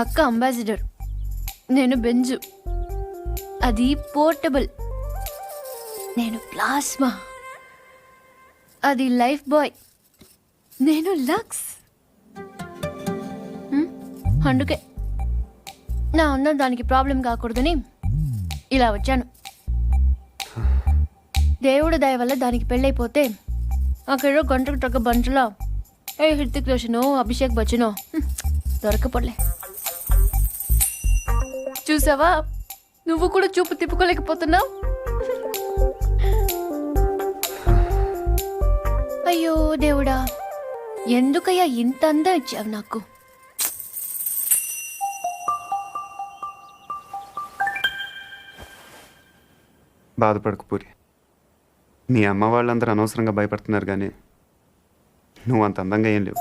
అక్క అంబాసిడర్, నేను బెంజు, అది పోర్టబుల్. నేను ప్లాస్మా, అది లైఫ్ బాయ్. నేను లక్స్. అందుకే నా అన్న దానికి ప్రాబ్లం కాకూడదని ఇలా వచ్చాను. దేవుడు దయ వల్ల దానికి పెళ్ళైపోతే అక్కడ గంటకు తగ్గ బంటలో ఏ హృతిక్ రోషనో అభిషేక్ బచ్చనో దొరకపోలే. చూసావా, నువ్వు కూడా చూపు తిప్పుకోలేకపోతున్నావు. అయ్యో దేవుడా, ఎందుకయ్యా ఇంత అందం ఇచ్చావు నాకు. బాధపడకు పూరి. మీ అమ్మ వాళ్ళందరూ అనవసరంగా భయపడుతున్నారు కానీ నువ్వు అంత అందంగా ఏం లేవు.